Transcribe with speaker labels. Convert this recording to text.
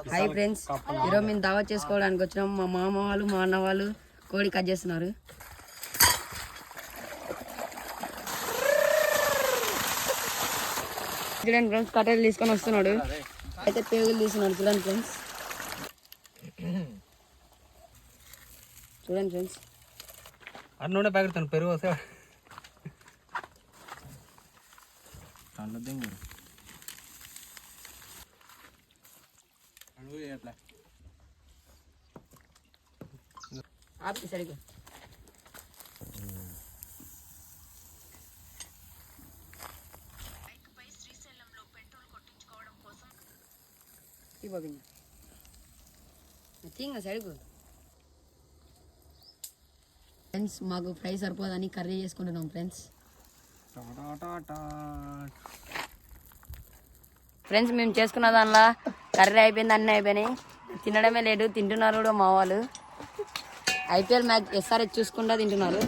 Speaker 1: Hi friends, ఈరోజు మేము దావత్ చేసుకోవడానికి వచ్చినాం. మా మామ వాళ్ళు మా అన్న వాళ్ళు కోడి కట్ చేస్తున్నారు. చూడండి ఫ్రెండ్స్, కట్టెలు తీసుకొని వస్తున్నాడు. అయితే పేగులు తీసుకున్నాడు. చూడండి ఫ్రెండ్స్, చూడండి ఫ్రెండ్స్.
Speaker 2: అన్న ప్యాకెట్ తను పెరుగు వస్తే
Speaker 1: ఆపి సరిగ్గా సరిగ్గా ఫ్రెండ్స్, మాకు ఫ్రై సరిపోదని కర్రీ చేసుకుంటున్నాం ఫ్రెండ్స్. ఫ్రెండ్స్, మేము చేసుకున్న దానిలో కర్రీ అయిపోయింది, అన్నీ అయిపోయినాయి. తినడమే లేదు, తింటున్నారు కూడా మా వాళ్ళు. ఐపీఎల్ మ్యాచ్ ఎస్ఆర్హెచ్ చూసుకుంటా తింటున్నారు.